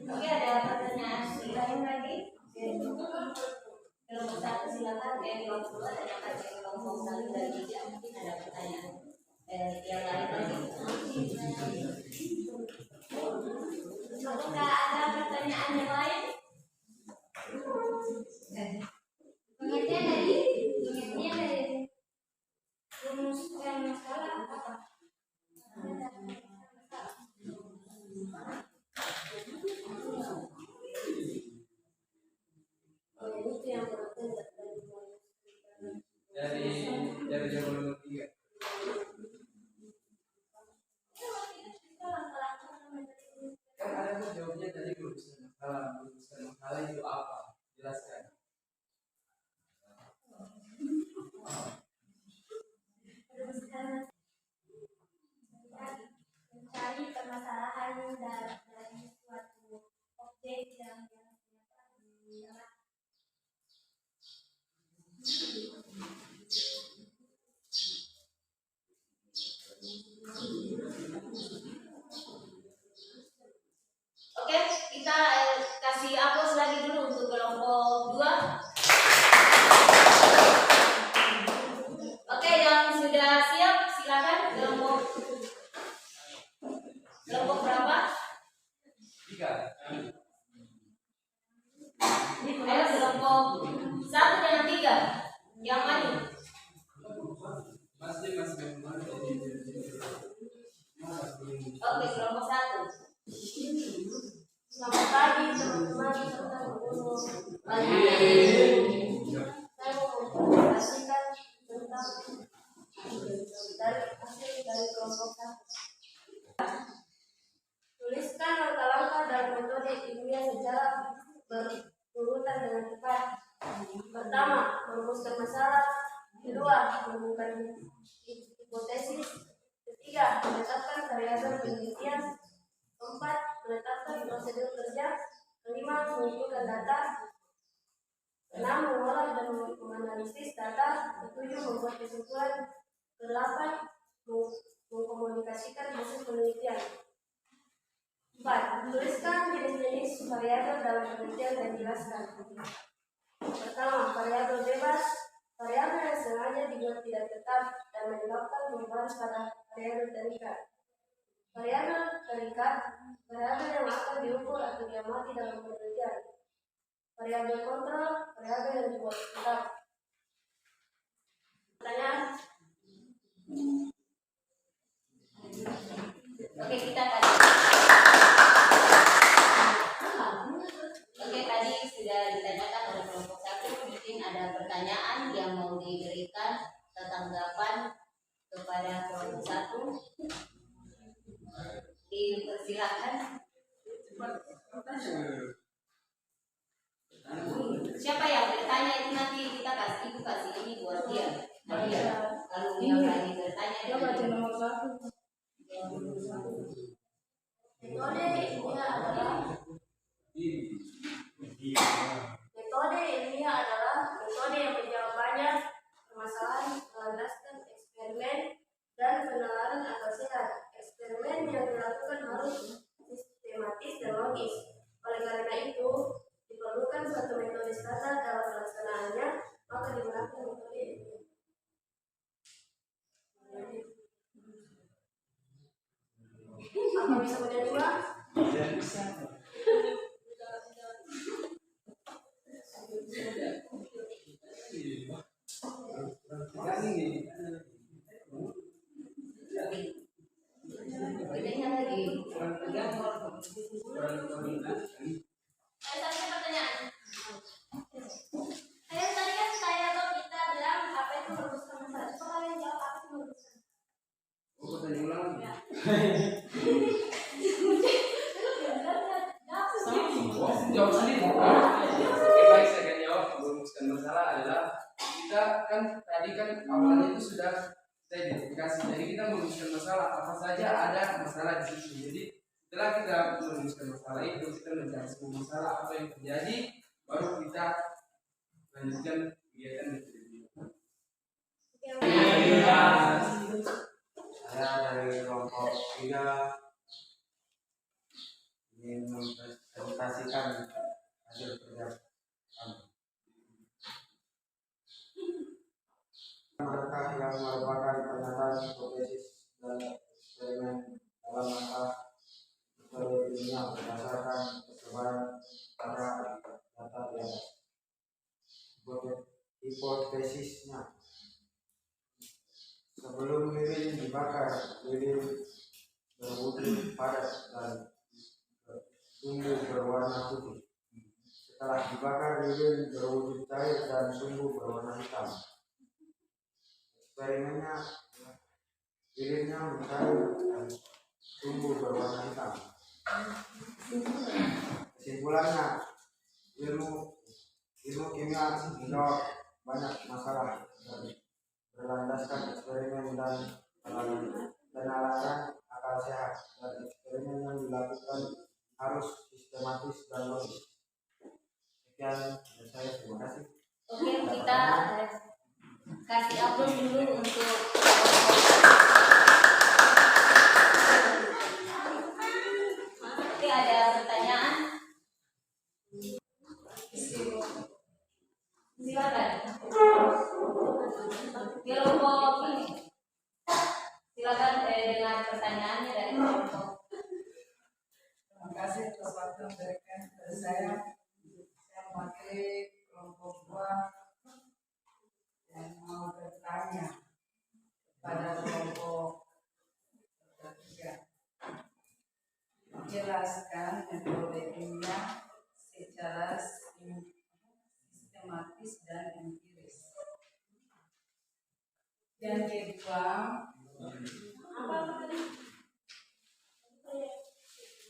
Oke, ada pertanyaan lain lagi? Kelompok 1 silakan. Kelompok 2 tanyakan ke kelompok 1 dan 3. Mungkin ada pertanyaan yang lain lagi. Apakah ada pertanyaan yang lain? Pengertian dari rumuskan masalah apa? Itu yang dari jawaban nomor 3. Kan ada tuh jawabnya tadi merumuskan masalah itu apa? Jelaskan. mencari permasalahan dari suatu objek yang Oke, kita kasih aplaus lagi dulu untuk kelompok 2. Oke, yang sudah siap silakan kelompok berapa? 3. Ayo kelompok 1 dan 3 yang maju. Masih Oke, kelompok 1. Selamat pagi teman-teman serta guru. Saya mau mempresentasikan tentang hasil dari kelompok 1. Tuliskan langkah-langkah dalam metode ilmiah secara berurutan dengan tepat. Pertama, merumuskan masalah. Kedua, menemukan hipotesis. Ketiga, menetapkan variabel penelitian. Keempat, menetapkan prosedur kerja. Kelima, mengumpulkan data. Keenam, mengolah dan menganalisis data. Ketujuh, membuat kesimpulan. Kedelapan, mengkomunikasikan hasil penelitian. 4. Tuliskan jenis-jenis variabel dalam penelitian dan jelaskan. Pertama, variabel bebas. Variabel yang sengaja dibuat tidak tetap dan menyebabkan perubahan pada variabel terikat. Variabel terikat, variabel yang akan diukur atau diamati dalam penelitian. Variabel kontrol, variabel yang dibuat tetap. Pertanyaan? Oke, kita kasih silakan. Siapa yang bertanya itu nanti kita kasih ibu kasih ini buat dia. Lalu dia lagi bertanya. Dia baca nomor 1. Metode ilmiah adalah metode yang menjawab banyak permasalahan berlandaskan eksperimen dan penalaran akal sehat. Eksperimen yang dilakukan harus sistematis dan logis. Oleh karena itu, diperlukan suatu metode standar dalam pelaksanaannya, maka digunakan metode ilmiah. Apa bisa punya 2? Bedanya lagi. Saya pertanyaan. Tadi kan saya atau kita bilang apa itu merumuskan masalah. Coba kalian jawab apa itu merumuskan. Jawab sendiri. Oke, baik, saya akan jawab. Merumuskan masalah adalah kita kan tadi kan awalnya itu sudah saya identifikasi. Jadi kita merumuskan masalah apa saja ada masalah di situ. Jadi setelah kita merumuskan masalah itu, kita mencari semua masalah apa yang terjadi, baru kita lanjutkan kegiatan metode. Saya dari kelompok 3 ingin mempresentasikan hasil kerja kami. Mereka yang merupakan pernyataan hipotesis dan eksperimen dalam mata metode ilmiah berdasarkan percobaan pada data di atas. Hipotesisnya, sebelum lilin dibakar, lilin berwujud padat dan sumbu berwarna putih. Setelah dibakar, lilin berwujud cair dan sumbu berwarna hitam. Eksperimennya, lilinnya mencair dan sumbu berwarna hitam. Kesimpulannya, ilmu kimia menjawab banyak masalah berlandaskan eksperimen dan penalaran akal sehat, dan eksperimen yang dilakukan harus sistematis dan logis. Sekian dari saya, terima kasih. Oke, kita kasih aplaus dulu untuk Oke, ada pertanyaan? Silakan. Kelompok ini. Silakan dengan pertanyaannya dari kelompok. Terima kasih atas waktu yang diberikan kepada saya. Saya mewakili kelompok 2 yang mau bertanya kepada kelompok 3. Jelaskan metode ilmiah secara sistematis dan empiris. Yang kedua,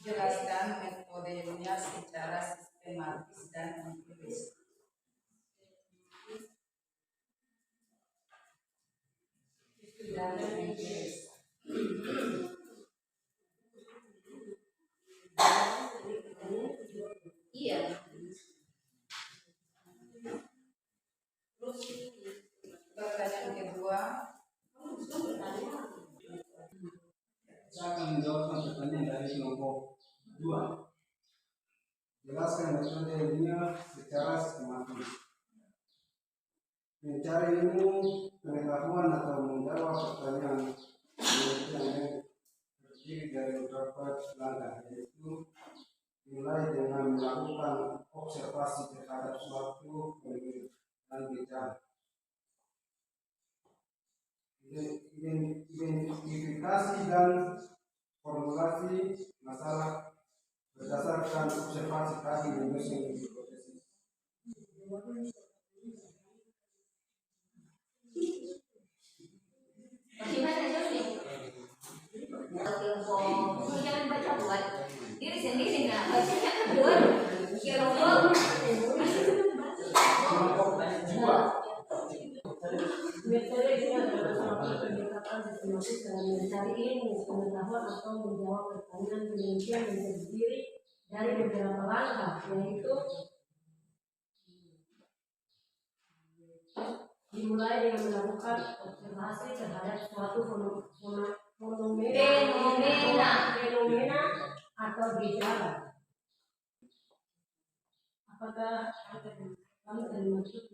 jelaskan metode ilmiah secara sistematis dan empiris. Dan empiris. Iya. Pertanyaan kedua, Saya akan menjawab pertanyaan dari kelompok 2. Jelaskan metode ilmiah secara sistematis. Mencari ilmu pengetahuan atau menjawab pertanyaan yang terdiri dari beberapa langkah, yaitu dimulai dengan melakukan observasi terhadap suatu fenomena dan gejala. Identifikasi dan formulasi masalah berdasarkan observasi tadi menyusun hipotesis. Bagaimana jawabnya? kelompok jangan baca buat diri sendiri, nah bacanya kan buat kelompok Metode ini adalah suatu pendekatan sistematis dalam mencari ilmu, pengetahuan atau menjawab pertanyaan penelitian yang terdiri dari beberapa langkah, yaitu dimulai dengan melakukan observasi terhadap suatu fenomena atau gejala. Apakah kami termasuk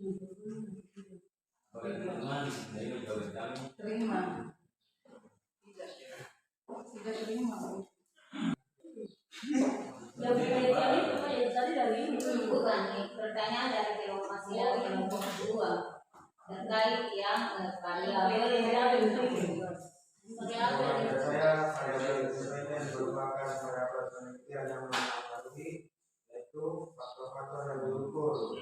Terima. Tidak terima. yang penelitian itu yang tadi dari ini? bukan nih pertanyaan dari kelompok masih dari kelompok kedua terkait yang variabel Saya variabel yang merupakan variabel penelitian yang mempengaruhi yaitu faktor-faktor yang diukur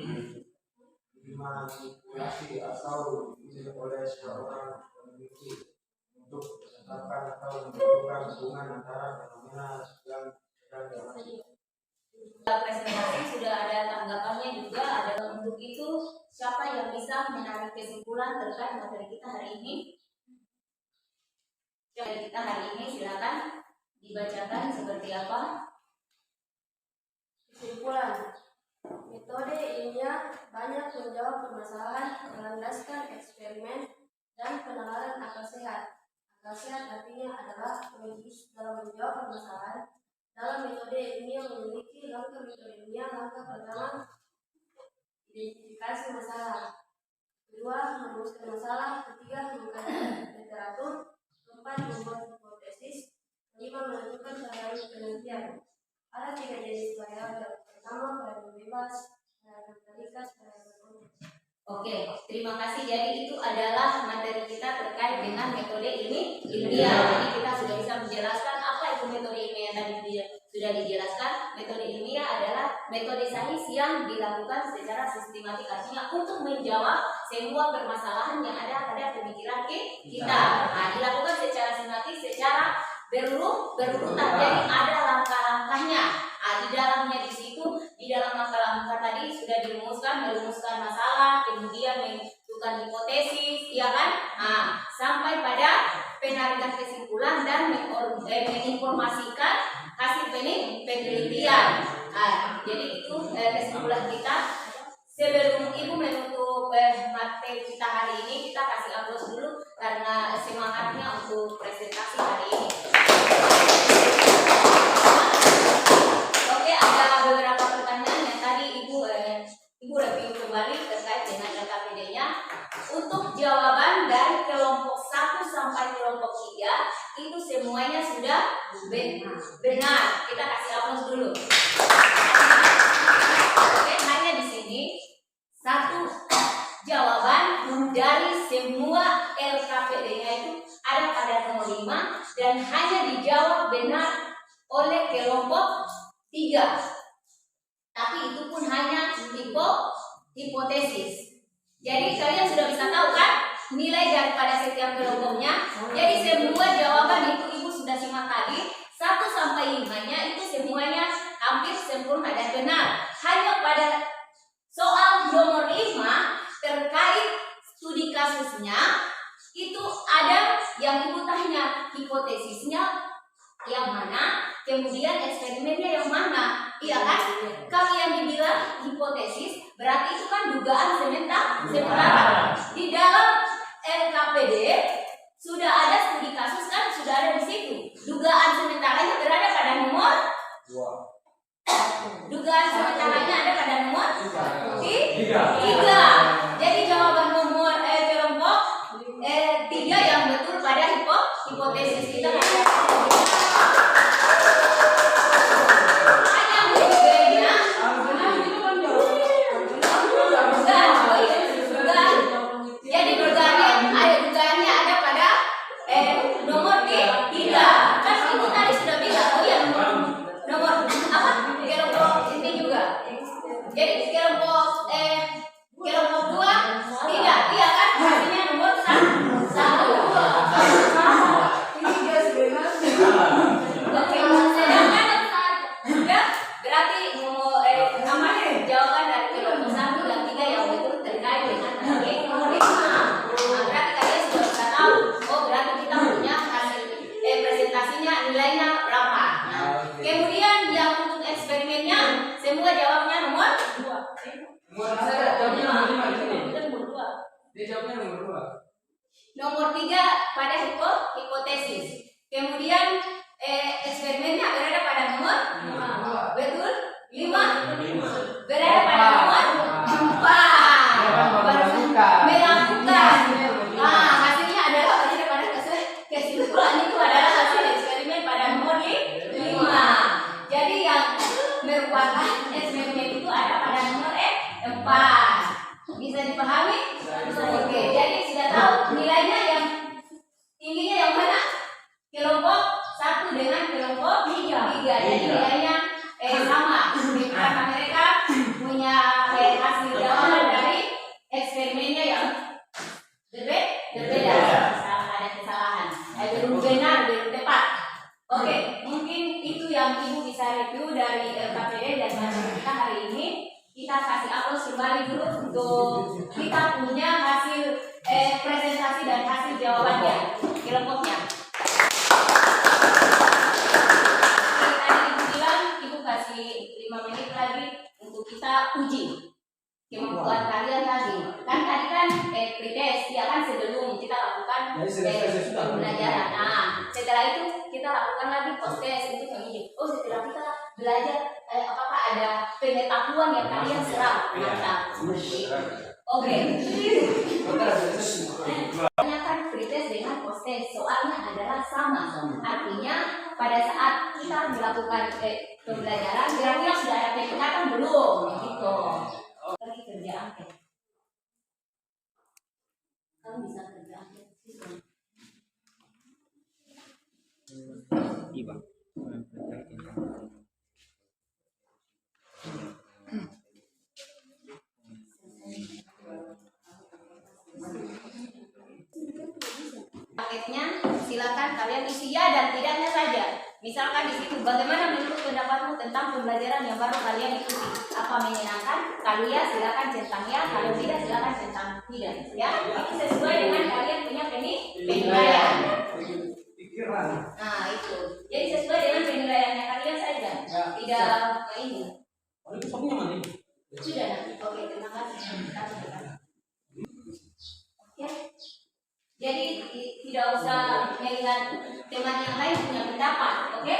dimanipulasi atau dipilih oleh seorang peneliti untuk menetapkan atau menentukan hubungan antara fenomena yang sedang diamati. presentasi sudah ada tanggapannya juga ada. Untuk itu siapa yang bisa menarik kesimpulan terkait materi kita hari ini? Materi kita hari ini silakan dibacakan seperti apa. Kesimpulan, metode ilmiah banyak menjawab permasalahan berlandaskan eksperimen dan penalaran akal sehat. Akal sehat artinya adalah logis dalam menjawab permasalahan. Dalam metode ilmiah memiliki langkah metode ilmiah. Langkah pertama, identifikasi masalah. Kedua, merumuskan masalah. Ketiga, mengkaji literatur. Keempat, membuat hipotesis. Kelima, menentukan cara penelitian. Ada 3 jenis variabel. Pertama, variabel bebas, variabel terikat, variabel konteks. Oke, terima kasih. Jadi itu adalah materi kita terkait dengan metode ini ilmiah. Jadi kita sudah bisa menjelaskan apa itu metode ilmiah tadi sudah dijelaskan. Metode ilmiah adalah metode sains yang dilakukan secara sistematik, artinya untuk menjawab semua permasalahan yang ada pada pemikiran kita. Nah, dilakukan secara sistematik, secara berurutan. Jadi ada langkah-langkahnya. Di dalamnya di dalam langkah-langkah tadi sudah merumuskan masalah, kemudian menentukan hipotesis, ya kan? Sampai pada penarikan kesimpulan dan menginformasikan hasil penelitian. Jadi itu kesimpulan kita. Sebelum Ibu menutup materi kita hari ini, kita kasih aplaus dulu karena semangatnya untuk presentasi hari ini. Oke, ada beberapa pertanyaan yang tadi Ibu review kembali terkait dengan LKPD-nya. Untuk jawaban dari kelompok 1 sampai kelompok 3 itu semuanya sudah benar. Kita kasih aplaus dulu. Oke, hanya di sini satu jawaban dari semua LKPD-nya itu ada pada nomor 5 dan hanya dijawab benar oleh kelompok 3. Tapi itu pun hanya hipotesis. Jadi kalian sudah bisa tahu kan nilai daripada setiap kelompoknya. Jadi semua jawaban itu Ibu sudah simak tadi 1 sampai 5-nya itu semuanya hampir sempurna dan benar. Hanya pada soal nomor 5 terkait studi kasusnya itu ada yang Ibu tanya hipotesisnya yang mana, kemudian eksperimennya yang mana, iya kan? Kalau yang dibilang hipotesis berarti itu kan dugaan sementara. Di dalam LKPD sudah ada studi kasus kan, sudah ada di situ. Dugaan sementaranya berada pada nomor 2. Dugaan sementaranya ada pada nomor 3. Jadi jawaban nomor kelompok 3 yang betul pada hipotesis kita. Jadi kelompok 2 eksperimennya semua jawabnya nomor 2. Nomor saya jawabnya nomor 5 di sini. Kita nomor 2. Dia jawabnya nomor 2. Nomor 3 pada hipotesis. Kemudian eksperimennya berada pada nomor 5. Betul? 5 berada pada nomor 4. Melakukan. Hasilnya adalah berada pada kesimpulan itu adalah hasil eksperimen pada nomor 5. Jadi yang merupakan eksperimen itu ada pada nomor 4. Bisa dipahami? Oke, jadi sudah tahu nilainya yang tingginya yang mana? Kelompok 1 dengan kelompok 3. Jadi nilainya sama. Karena mereka punya hasil jawaban dari eksperimennya yang berbeda. Ada kesalahan. Belum benar, belum tepat. Oke, mungkin itu yang Ibu bisa review dari LKPD dan materi kita hari ini. Kita kasih aplaus kembali dulu untuk kita punya hasil presentasi dan hasil jawabannya kelompoknya. Tadi Ibu bilang Ibu kasih 5 menit lagi untuk kita uji kemampuan kalian tadi. Kan tadi kan pretest, ya kan sebelum kita lakukan pembelajaran. Setelah itu kita lakukan lagi post test untuk menguji. Setelah kita belajar apakah ada pengetahuan yang kalian serap. Mantap. Oke. Tanyakan pretest dengan post test. Soalnya adalah sama. Artinya pada saat kita melakukan pembelajaran, kira-kira sudah ada peningkatan belum? Gitu. Lagi kerja angket. Kamu bisa kerja angket. Iya. Paketnya silakan kalian isi ya dan tidaknya saja. Misalkan di situ bagaimana menurut pendapatmu tentang pembelajaran yang baru kalian ikuti? Apa menyenangkan? Kalau ya silakan centang ya, kalau tidak silakan centang tidak. Ya, itu sesuai dengan kalian punya penilaian. Nah itu, jadi sesuai dengan penilaiannya kalian saja. Tidak ini. Sudah nanti. Oke, terima kasih. Ya. Jadi tidak usah melihat teman yang lain punya pendapat, oke?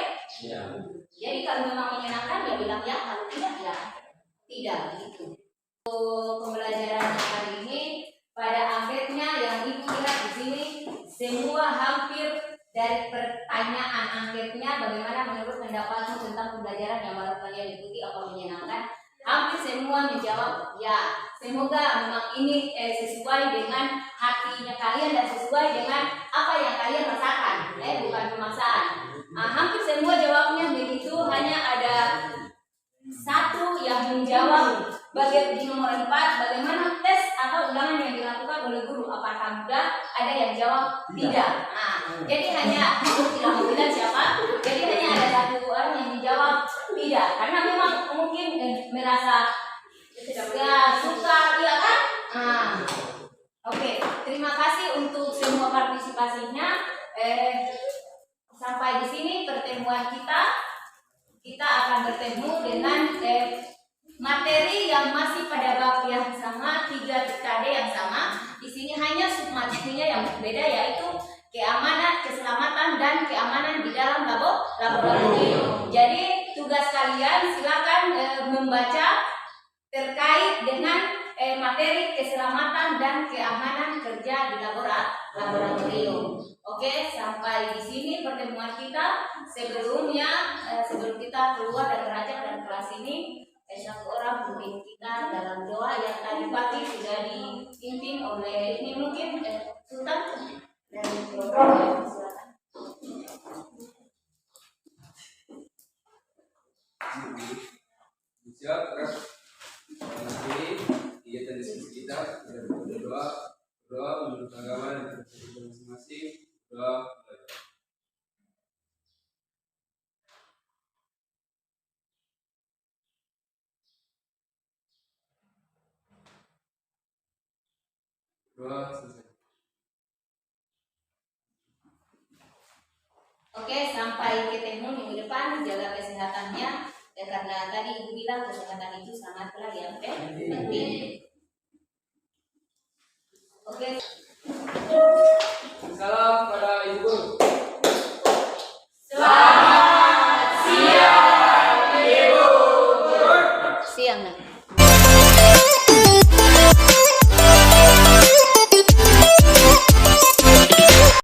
Ya. Jadi kalau memang menyenangkan ya bilang ya, kalau tidak ya tidak gitu. Pembelajaran hari ini pada akhirnya yang Ibu lihat di sini semua hampir dari pertanyaan akhirnya bagaimana menurut pendapatmu tentang pembelajaran yang baru kalian ikuti, apa menyenangkan? Hampir semua menjawab ya. Semoga memang ini sesuai dengan hatinya kalian dan sesuai dengan apa yang kalian rasakan, bukan pemaksaan. Hampir semua jawabnya begitu, hanya ada satu yang menjawab bagian di nomor 4, bagaimana tes atau ulangan yang dilakukan oleh guru, apakah mudah? Ada yang jawab tidak. Jadi hanya tidak mau bilang siapa, jadi hanya ada satu orang yang menjawab tidak, karena memang mungkin merasa ya suka, iya kan? Oke, terima kasih untuk semua partisipasinya. Sampai di sini pertemuan kita. Kita akan bertemu dengan materi yang masih pada bab yang sama, 3 TKD yang sama. Di sini hanya submaterinya yang berbeda, yaitu keamanan, keselamatan, dan keamanan di dalam laboratorium. Jadi tugas kalian silakan membaca terkait dengan materi keselamatan dan keamanan kerja di laboratorium. Oke, sampai di sini pertemuan kita. Sebelum kita keluar dan beranjak dari kelas ini, satu orang mungkin kita dalam doa yang tadi pagi sudah dipimpin oleh ini mungkin Sultan dari program. Silakan. Siap, nanti kegiatan diskusi kita berdoa menurut agama dan percaya masing-masing. Doa. Doa selesai. Oke, sampai ketemu minggu depan. Jaga kesehatannya. Ya karena tadi ibu bilang kesehatan itu sangatlah yang penting. Oke.